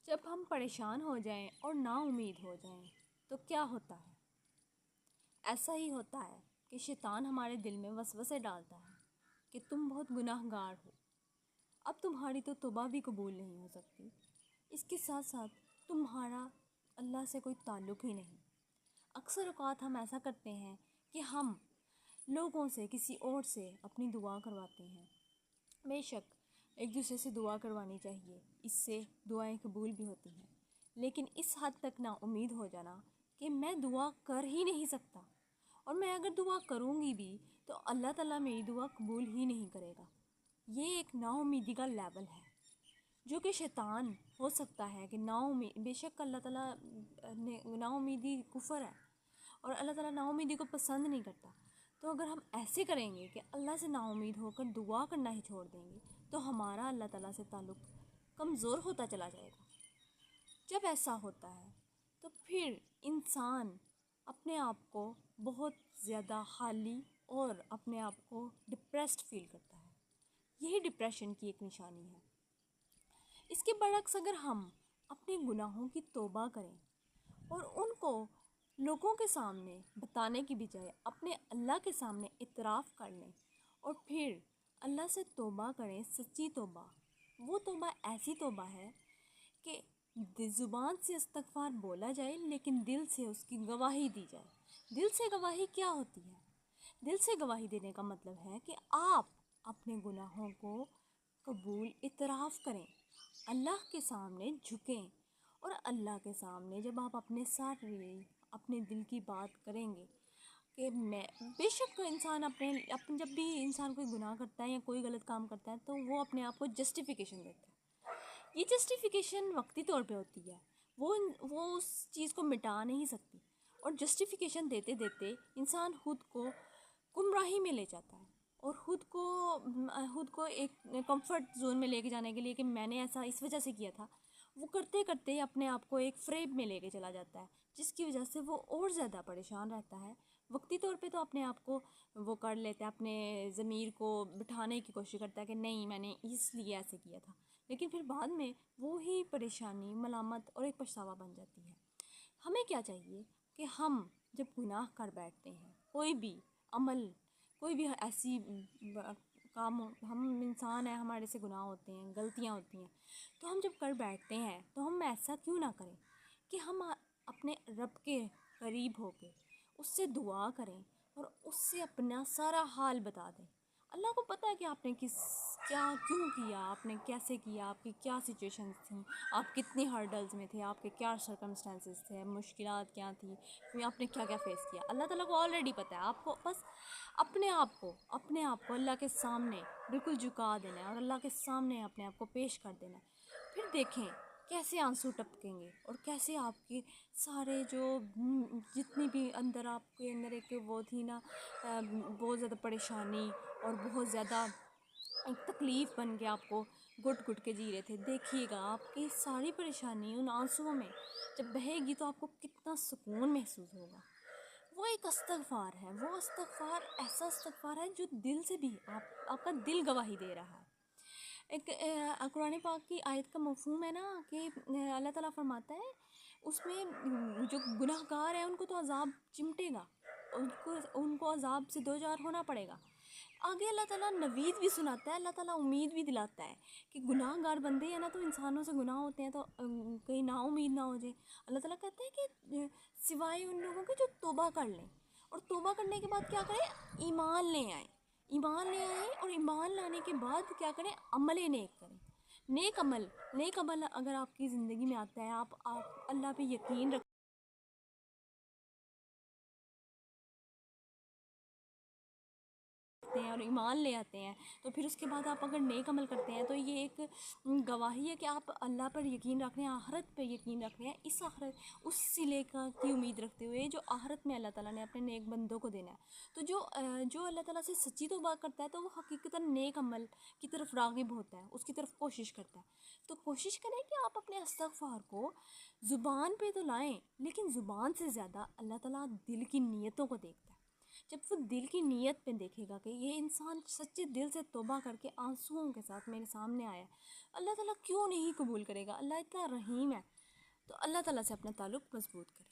جب ہم پریشان ہو جائیں اور نا امید ہو جائیں تو کیا ہوتا ہے؟ ایسا ہی ہوتا ہے کہ شیطان ہمارے دل میں وسوسے ڈالتا ہے کہ تم بہت گناہ گار ہو، اب تمہاری تو توبہ بھی قبول نہیں ہو سکتی، اس کے ساتھ ساتھ تمہارا اللہ سے کوئی تعلق ہی نہیں۔ اکثر اوقات ہم ایسا کرتے ہیں کہ ہم لوگوں سے، کسی اور سے اپنی دعا کرواتے ہیں۔ بے شک ایک دوسرے سے دعا کروانی چاہیے، اس سے دعائیں قبول بھی ہوتی ہیں، لیکن اس حد تک نا امید ہو جانا کہ میں دعا کر ہی نہیں سکتا، اور میں اگر دعا کروں گی بھی تو اللہ تعالیٰ میری دعا قبول ہی نہیں کرے گا، یہ ایک نا امیدی کا لیول ہے جو کہ شیطان ہو سکتا ہے کہ بے شک اللہ تعالیٰ نے نا امیدی کفر ہے اور اللہ تعالیٰ نا امیدی کو پسند نہیں کرتا۔ تو اگر ہم ایسے کریں گے کہ اللہ سے نا امید ہو کر دعا کرنا ہی چھوڑ دیں گے تو ہمارا اللہ تعالیٰ سے تعلق کمزور ہوتا چلا جائے گا۔ جب ایسا ہوتا ہے تو پھر انسان اپنے آپ کو بہت زیادہ خالی اور اپنے آپ کو ڈپریسڈ فیل کرتا ہے، یہی ڈپریشن کی ایک نشانی ہے۔ اس کے برعکس اگر ہم اپنے گناہوں کی توبہ کریں اور ان کو لوگوں کے سامنے بتانے کی بجائے اپنے اللہ کے سامنے اعتراف کر لیں اور پھر اللہ سے توبہ کریں، سچی توبہ، وہ توبہ ایسی توبہ ہے کہ زبان سے استغفار بولا جائے لیکن دل سے اس کی گواہی دی جائے۔ دل سے گواہی کیا ہوتی ہے؟ دل سے گواہی دینے کا مطلب ہے کہ آپ اپنے گناہوں کو قبول اعتراف کریں، اللہ کے سامنے جھکیں، اور اللہ کے سامنے جب آپ اپنے ساتھ اپنے دل کی بات کریں گے کہ میں بے شک انسان جب بھی انسان کوئی گناہ کرتا ہے یا کوئی غلط کام کرتا ہے تو وہ اپنے آپ کو جسٹیفیکیشن دیتا ہے۔ یہ جسٹیفیکیشن وقتی طور پہ ہوتی ہے، وہ اس چیز کو مٹا نہیں سکتی، اور جسٹیفیکیشن دیتے دیتے انسان خود کو گمراہی میں لے جاتا ہے اور خود کو ایک کمفرٹ زون میں لے کے جانے کے لیے کہ میں نے ایسا اس وجہ سے کیا تھا، وہ کرتے کرتے اپنے آپ کو ایک فریب میں لے کے چلا جاتا ہے، جس کی وجہ سے وہ اور زیادہ پریشان رہتا ہے۔ وقتی طور پہ تو اپنے آپ کو وہ کر لیتا ہے، اپنے ضمیر کو بٹھانے کی کوشش کرتا ہے کہ نہیں میں نے اس لیے ایسے کیا تھا، لیکن پھر بعد میں وہی پریشانی، ملامت اور ایک پچھتاوا بن جاتی ہے۔ ہمیں کیا چاہیے کہ ہم جب گناہ کر بیٹھتے ہیں، کوئی بھی عمل، کوئی بھی ایسی کام، ہم انسان ہیں، ہمارے سے گناہ ہوتے ہیں، غلطیاں ہوتی ہیں، تو ہم جب کر بیٹھتے ہیں تو ہم ایسا کیوں نہ کریں کہ ہم اپنے رب کے قریب ہو کے اس سے دعا کریں اور اس سے اپنا سارا حال بتا دیں۔ اللہ کو پتہ ہے کہ آپ نے کیوں کیا، آپ نے کیسے کیا، آپ کی کیا سچویشنز تھیں، آپ کتنی ہرڈلز میں تھے، آپ کے کیا سرکمسٹانسز تھے، مشکلات کیا تھیں، پھر آپ نے کیا کیا فیس کیا۔ اللہ تعالیٰ کو آلریڈی پتہ ہے، آپ کو بس اپنے آپ کو اللہ کے سامنے بالکل جھکا دینا ہے اور اللہ کے سامنے اپنے آپ کو پیش کر دینا ہے۔ پھر دیکھیں کیسے آنسو ٹپکیں گے اور کیسے آپ کے سارے جو جتنی بھی آپ کے اندر ایک وہ تھی نا، بہت زیادہ پریشانی اور بہت زیادہ ایک تکلیف بن کے آپ کو گھٹ گھٹ کے جی رہے تھے، دیکھیے گا آپ کی ساری پریشانی ان آنسوؤں میں جب بہے گی تو آپ کو کتنا سکون محسوس ہوگا۔ وہ ایک استغفار ہے، وہ استغفار ایسا استغفار ہے جو دل سے بھی آپ کا دل گواہی دے رہا ہے۔ ایک قرآن پاک کی آیت کا مفہوم ہے نا کہ اللہ تعالیٰ فرماتا ہے اس میں جو گناہ گار ہیں ان کو تو عذاب چمٹے گا، ان کو عذاب سے دوچار ہونا پڑے گا۔ آگے اللہ تعالیٰ نوید بھی سناتا ہے، اللہ تعالیٰ امید بھی دلاتا ہے کہ گناہ گار بندے ہیں نا، تو انسانوں سے گناہ ہوتے ہیں تو کہیں نا امید نہ ہو جائے۔ اللہ تعالیٰ کہتے ہیں کہ سوائے ان لوگوں کے جو توبہ کر لیں، اور توبہ کرنے کے بعد کیا کریں؟ ایمان لے آئیں، اور ایمان لانے کے بعد کیا کریں؟ عمل نیک کریں۔ نیک عمل اگر آپ کی زندگی میں آتا ہے، آپ اللہ پہ یقین رکھتے ہیں اور ایمان لے آتے ہیں، تو پھر اس کے بعد آپ اگر نیک عمل کرتے ہیں تو یہ ایک گواہی ہے کہ آپ اللہ پر یقین رکھ رہے ہیں، آخرت پہ یقین رکھ رہے ہیں، اس صلے کی امید رکھتے ہوئے جو آخرت میں اللہ تعالیٰ نے اپنے نیک بندوں کو دینا ہے۔ تو جو اللہ تعالیٰ سے سچی توبہ کرتا ہے تو وہ حقیقتاً نیک عمل کی طرف راغب ہوتا ہے، اس کی طرف کوشش کرتا ہے۔ تو کوشش کریں کہ آپ اپنے استغفار کو زبان پہ تو لائیں، لیکن زبان سے زیادہ اللہ تعالیٰ دل کی نیتوں کو دیکھتا ہے۔ جب وہ دل کی نیت پہ دیکھے گا کہ یہ انسان سچے دل سے توبہ کر کے آنسوؤں کے ساتھ میرے سامنے آیا ہے، اللہ تعالیٰ کیوں نہیں قبول کرے گا؟ اللہ اتنا رحیم ہے، تو اللہ تعالیٰ سے اپنا تعلق مضبوط کرے۔